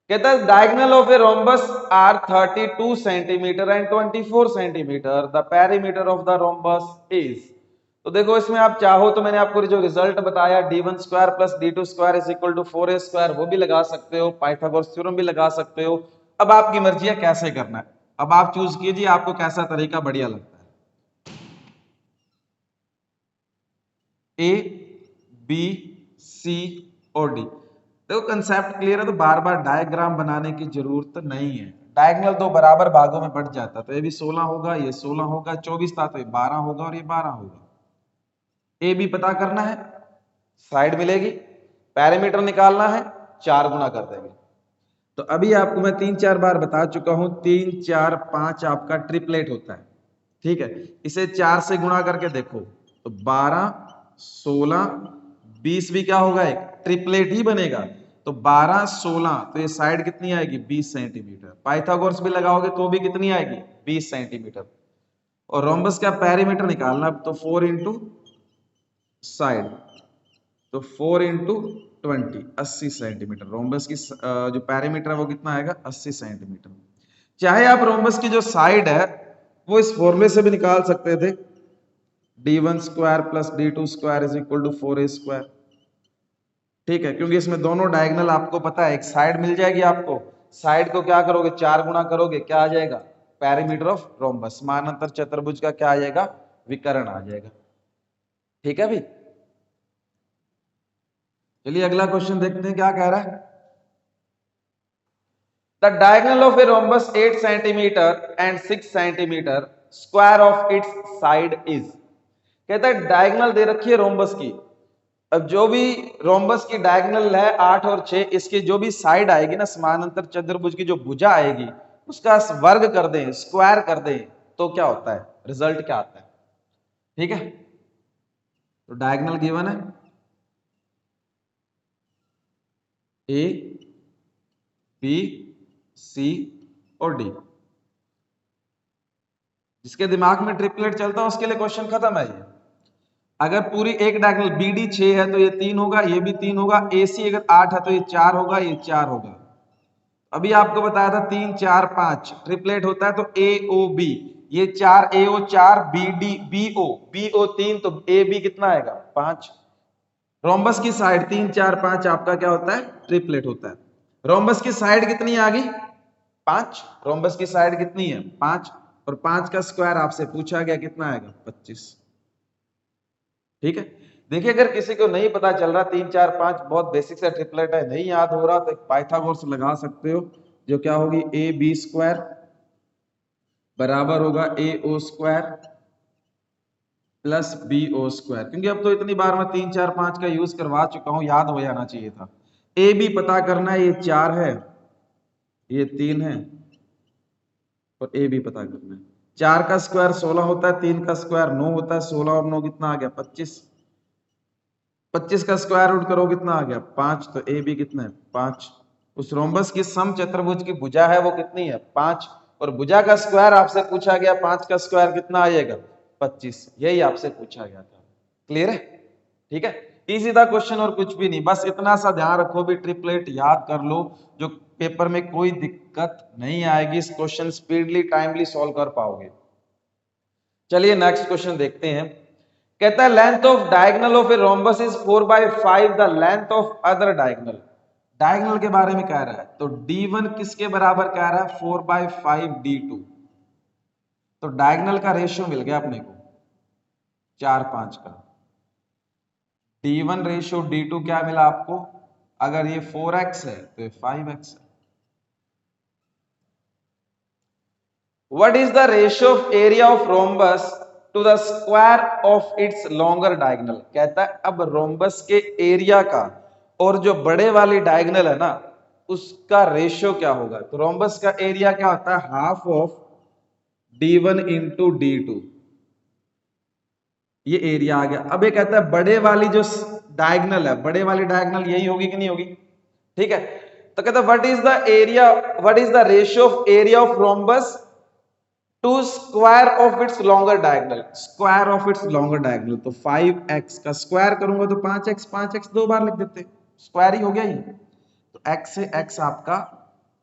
कहता है diagonal of a rhombus are 32 centimetre and 24 centimetre, the perimeter of the rhombus is. तो देखो इसमें आप चाहो तो मैंने आपको जो रिजल्ट बताया d1 square plus d2 square is equal to 4a square, वो भी लगा सकते हो, पाइथागोरस थ्योरम भी लगा सकते हो। अब आपकी मर्जी है कैसे करना है, अब आप चूज कीजिए आपको कैसा तरीका बढ़िया लगता है। ए बी सी और डी, देखो कंसेप्ट क्लियर है तो बार बार डायग्राम बनाने की जरूरत नहीं है। डायगोनल दो बराबर भागों में बढ़ जाता, तो ये भी 16 होगा, ये 16 होगा, 24 था तो ये 12 होगा और ये 12 होगा। ए बी पता करना है, साइड मिलेगी, पैरामीटर निकालना है, 4 गुना कर देंगे। तो अभी आपको मैं 3-4 बार बता चुका हूं, 3 4 5 आपका ट्रिपलेट होता है। ठीक है, इसे 4 से गुणा करके देखो, तो 12 16 20 भी क्या होगा, एक ट्रिपलेट ही बनेगा। तो 12 16, तो ये साइड कितनी आएगी, 20 सेंटीमीटर। पाइथागोरस भी लगाओगे तो भी कितनी आएगी, 20 सेंटीमीटर। और रोम्बस का पेरीमीटर निकालना, तो 4 इंटू साइड, तो 4 इंटू 20, 80 सेंटीमीटर। रोम्बस की जो पेरीमीटर है वो कितना आएगा, 80 सेंटीमीटर। चाहे आप रोम्बस की जो साइड है वो इस फॉर्मूले से भी निकाल सकते थे, d1 square plus d2 square is equal to 4a square. ठीक है, क्योंकि इसमें दोनों डायगोनल आपको पता है, एक साइड मिल जाएगी आपको, साइड को क्या करोगे, 4 गुना करोगे, क्या आ जाएगा, पेरीमीटर ऑफ रोम्बस, समानांतर चतुर्भुज का क्या आ जाएगा, विकर्ण आ जाएगा। ठीक है भाई, चलिए अगला क्वेश्चन देखते हैं क्या कह रहा है। The diagonal of a rhombus 8 centimetre and 6 centimetre, square of it's side is. कहता है डायगोनल दे रखी है रोम्बस की, अब जो भी रोम्बस की डायगोनल है 8 और 6, इसकी जो भी साइड आएगी ना, समानांतर चतुर्भुज की जो भुजा आएगी, उसका वर्ग कर दें, स्क्वायर कर दें, तो क्या होता है, रिजल्ट क्या आता है। ठीक है, तो डायगोनल गिवन है ए बी सी और डी। जिसके दिमाग में ट्रिपलेट चलता है उसके लिए क्वेश्चन खत्म है ये। अगर पूरी एक डायगोनल बी डी 6 है तो ये 3 होगा, ये भी 3 होगा, ए सी अगर 8 है तो ये 4 होगा, ये 4 होगा। अभी आपको बताया था 3 4 5 ट्रिपलेट होता है, तो ए ओ बी, ये 4 ए ओ 4, बी डी बी ओ 3, तो ए बी कितना आएगा, 5। रोम्बस की साइड 3 4 5 आपका क्या होता है, ट्रिपलेट होता है। रोम्बस की साइड कितनी आ गई, 5। रोम्बस की साइड कितनी है, 5, और 5 का स्क्वायर आपसे पूछा गया कितना आएगा, 25। ठीक है, देखिए अगर किसी को नहीं पता चल रहा, 3 4 5 बहुत बेसिक सा ट्रिपलेट है, नहीं याद हो रहा, तो एक पाइथागोरस लगा सकते हो, जो क्या होगी, ए बी स्क्वायर बराबर होगा A O square plus B O square. क्योंकि अब तो इतनी बार मैं 3 4 5 का यूज करवा चुका हूं, याद हो जाना चाहिए था। ए बी पता करना है, ये 4 है, ये 3 है, और ए बी पता करना है। 4 का स्क्वायर 16 होता है, 3 का स्क्वायर 9 होता है, 16 और 9 कितना आ गया, 25। 25 का स्क्वायर रूट करो कितना आ गया, 5, तो ए बी कितना है, 5। उस रोम्बस की सम चतुर्भुज की भुजा है वो कितनी है, 5, और भुजा का स्क्वायर आपसे पूछा गया, 5 का स्क्वायर कितना आएगा, 25। यही आपसे पूछा गया था। क्लियर है, ठीक है, इजी था क्वेश्चन और कुछ भी नहीं, बस इतना सा ध्यान रखो भी ट्रिपलेट याद कर लो, जो पेपर में कोई दिक्कत नहीं आएगी, इस क्वेश्चन स्पीडली टाइमली सॉल्व कर पाओगे। चलिए नेक्स्ट क्वेश्चन देखते हैं। कहता है length of diagonal of a rhombus is 4/5 the length of other diagonal. Diagonal के बारे में कह रहा है, तो D1 किसके बराबर कह रहा है, 4/5 D2। तो डायगोनल का रेशियो मिल गया अपने को 4 5 का। D1 रेशियो D2 क्या मिला आपको, अगर ये 4x है तो ये 5x है। What is the ratio of area of rhombus to the square of its longer diagonal? कहता है अब रोम्बस के एरिया का और जो बड़े वाली डायगोनल है ना, उसका रेशियो क्या होगा। तो रोम्बस का एरिया क्या होता है, half of D1 into D2, ये एरिया आ गया। अब ये कहता है बड़े वाली जो डायगोनल है, बड़े वाली डायगोनल यही होगी कि नहीं होगी, ठीक है। तो कहता है what is the area, what is the ratio of area of rhombus to square of its longer diagonal, square of its longer diagonal. तो 5x का स्क्वायर करूंगा तो 5x, 5x दो बार लिख देते, स्क्वायर ही हो गया ये। तो x से x आपका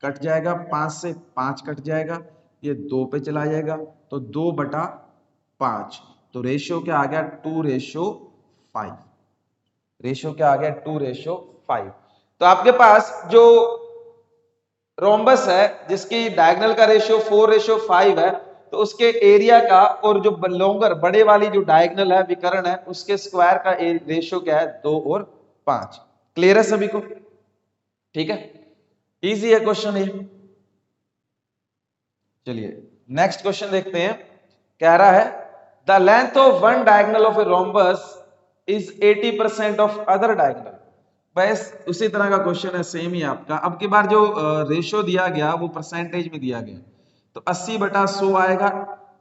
कट जाएगा, 5 से 5 कट जाएगा, ये 2 पे चला जाएगा, तो 2/5। तो रेशियो क्या आ गया, 2:5। रेशियो क्या आ गया, 2:5। तो आपके पास जो रोम्बस है जिसकी डायगोनल का रेशियो 4:5 है, तो उसके एरिया का और जो लॉन्गर बड़े वाली जो डायगोनल है विकर्ण है, उसके स्क्वायर का रेशियो क्या है, 2 और 5। क्लियर है सभी को, ठीक है, इजी है क्वेश्चन ये। चलिए नेक्स्ट क्वेश्चन देखते हैं। कह रहा है the length of one diagonal of a rhombus is 80% of other diagonal. बस उसी तरह का क्वेश्चन है, सेम ही आपका। अब की बार जो रेशियो दिया गया वो परसेंटेज में दिया गया, तो 80/100 आएगा,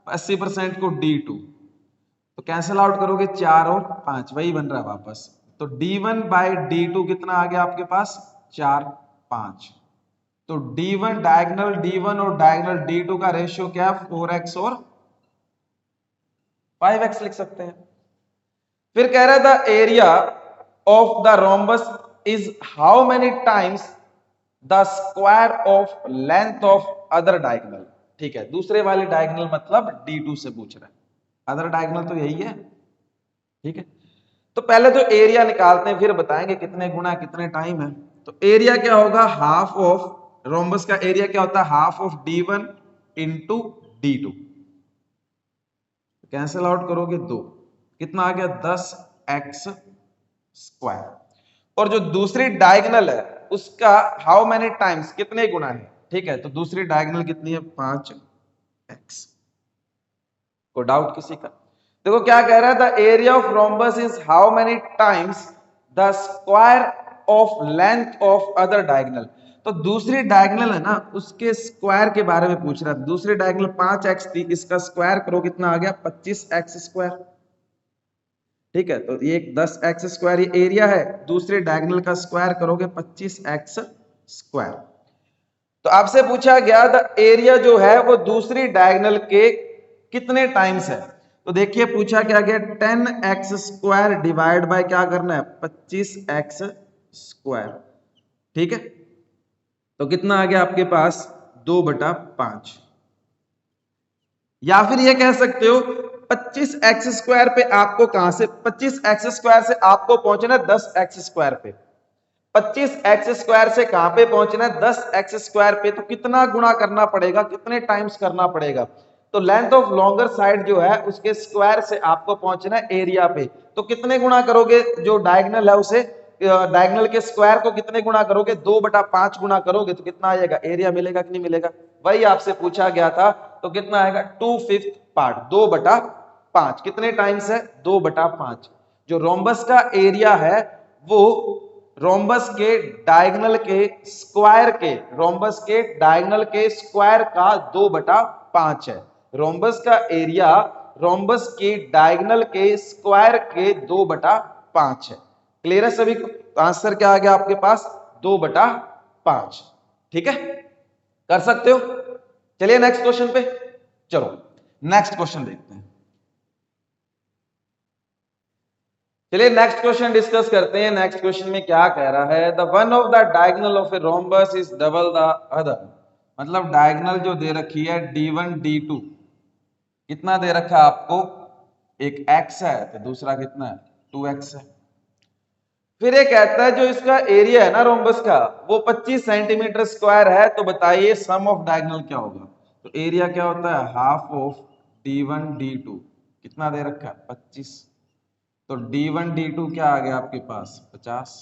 80% को D2, तो कैंसिल आउट करोगे 4 और 5, वही बन रहा है वापस। तो d1 बाई d2 कितना आ गया आपके पास 4 5। तो d1 डायगोनल d1 और डायगोनल d2 का रेशियो क्या है 4x और 5x लिख सकते हैं। फिर कह रहा था area of the rhombus is how many times the square of length of other diagonal. ठीक है, दूसरे वाले डायगोनल मतलब d2 से पूछ रहा है, अदर डायगोनल तो यही है। ठीक है, तो पहले तो एरिया निकालते हैं फिर बताएंगे कितने गुना कितने टाइम है। तो एरिया क्या होगा हाफ ऑफ रोम्बस का एरिया क्या होता है half of d1 into d2। Cancel out करोगे 2 कितना आ गया 10x स्क्वायर। और जो दूसरी डायगोनल है उसका हाउ मेनी टाइम्स कितने गुना है। ठीक है, तो दूसरी डायगोनल कितनी है 5x। को डाउट किसी का। देखो क्या कह रहा है the area of rhombus is how many times the square of length of other diagonal. तो दूसरी डायगोनल है ना उसके स्क्वायर के बारे में पूछ रहा है। दूसरी डायगोनल 5x थी, इसका स्क्वायर करो कितना आ गया 25x स्क्वायर। ठीक है, तो ये 10x स्क्वायर ये एरिया है, दूसरे डायगोनल का स्क्वायर करोगे 25x स्क्वायर। तो आपसे पूछा गया द एरिया जो है वो दूसरी डायगोनल के कितने टाइम्स है। तो देखिए पूछा क्या गया 10x स्क्वायर डिवाइड बाय क्या करना है 25x स्क्वायर। ठीक है, तो कितना आ गया आपके पास 2/5। या फिर ये कह सकते हो 25x स्क्वायर पे आपको कहां से 25x स्क्वायर से आपको पहुंचना है 10x स्क्वायर पे। 25x स्क्वायर से कहां पे पहुंचना है 10x स्क्वायर पे। तो कितना गुणा करना पड़ेगा कितने टाइम्स करना पड़ेगा। तो लेंथ ऑफ लॉन्गर साइड जो है उसके स्क्वायर से आपको पहुंचना है एरिया पे। तो कितने गुणा करोगे जो डायगोनल है उसे डायगोनल के स्क्वायर को कितने गुणा करोगे 2/5 गुणा करोगे तो कितना आएगा एरिया मिलेगा कि नहीं मिलेगा। वही आपसे पूछा गया था। तो कितना आएगा 2/5 पार्ट 2/5 कितने टाइम्स है 2/5। जो रोम्बस का एरिया है वो रोम्बस के डायगोनल के स्क्वायर के रोम्बस के डायगोनल के स्क्वायर का 2/5 है। रोम्बस का एरिया रोम्बस के डायगोनल के स्क्वायर के 2/5 है। क्लियर है सभी को। तो आंसर क्या आ गया आपके पास 2/5। ठीक है, कर सकते हो। चलिए नेक्स्ट क्वेश्चन पे चलो नेक्स्ट क्वेश्चन देखते हैं। चलिए नेक्स्ट क्वेश्चन डिस्कस करते हैं। नेक्स्ट क्वेश्चन में क्या कह रहा है the one of the diagonal of a rhombus is double the other. मतलब डायगोनल जो दे रखी है d1 d2 कितना दे रखा है आपको एक x है तो दूसरा कितना है 2x है। फिर ये कहता है जो इसका एरिया है ना रोम्बस का वो 25 सेंटीमीटर स्क्वायर है। तो बताइए सम ऑफ डायगोनल क्या होगा। तो एरिया क्या होता है हाफ ऑफ d1 d2 कितना दे रखा है 25। तो d1 d2 क्या आ गया आपके पास 50।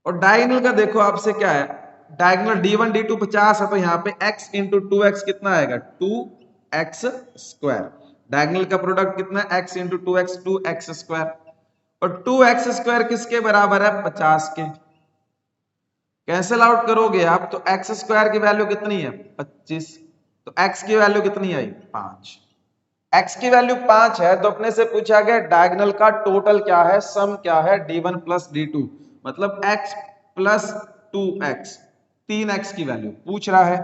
और डायगोनल का देखो आपसे क्या है डायगोनल d1 d2 50 है तो यहाँ पे x इंटू 2x कितना आएगा 2x स्क्वायर। डायगोनल का प्रोडक्ट कितना है x into 2x 2x square. और 2x स्क्वायर किसके बराबर है 50 के। कैंसिल आउट करोगे आप तो x स्क्वायर की वैल्यू कितनी है 25। तो x की वैल्यू कितनी आई 5। x की वैल्यू 5 है तो अपने से पूछा गया डायगोनल का टोटल क्या है सम क्या है d1 प्लस d2 मतलब x प्लस 2x 3x की वैल्यू पूछ रहा है।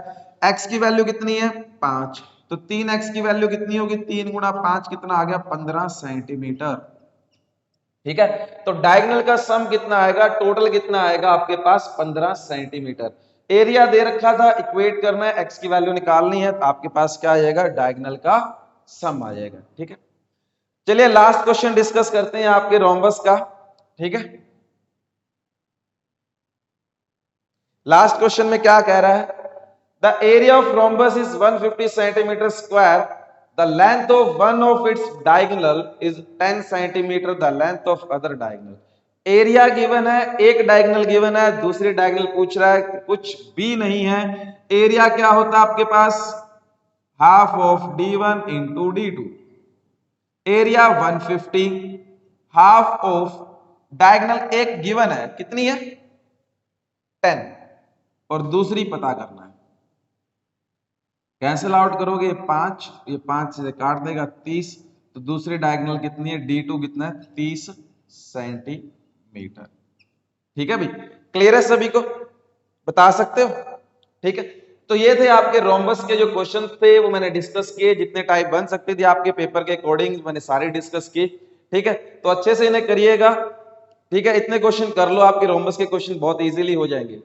x की वैल्यू कितनी है 5 तो 3x की वैल्यू कितनी होगी 3 गुणा 5 कितना आ गया 15 सेंटीमीटर। ठीक है, तो डायगोनल का सम कितना आएगा टोटल कितना आएगा आपके पास 15 सेंटीमीटर। एरिया दे रखा था इक्वेट करना है x की वैल्यू निकालनी है तो आपके पास क्या आएगा डायगोनल का सम आ जाएगा। ठीक है, चलिए लास्ट क्वेश्चन डिस्कस करते हैं आपके रोम्बस का। ठीक है, लास्ट क्वेश्चन में क्या कह रहा है the area of rhombus is 150 centimetre square the length of one of its diagonal is 10 centimetre the length of other diagonal. Area given है एक डायगोनल गिवन है दूसरी डायगोनल पूछ रहा है कुछ भी नहीं है। एरिया क्या होता है आपके पास half of d1 into d2। Area 150 half of diagonal एक गिवन है कितनी है 10 और दूसरी पता करना है। कैंसिल आउट करोगे 5 ये 5 से काट देगा 30। तो दूसरी डायगोनल कितनी है d2 कितना है 30 सेंटीमीटर। ठीक है भाई, क्लियर है सभी को, बता सकते हो? ठीक है, तो ये थे आपके रोम्बस के जो क्वेश्चन थे वो मैंने डिस्कस किए, जितने टाइप बन सकते थे आपके पेपर के अकॉर्डिंग मैंने सारे डिस्कस किए। ठीक है, तो अच्छे से इन्हें करिएगा। ठीक है, इतने क्वेश्चन कर लो, आपके रोम्बस के क्वेश्चन बहुत इजीली हो जाएंगे।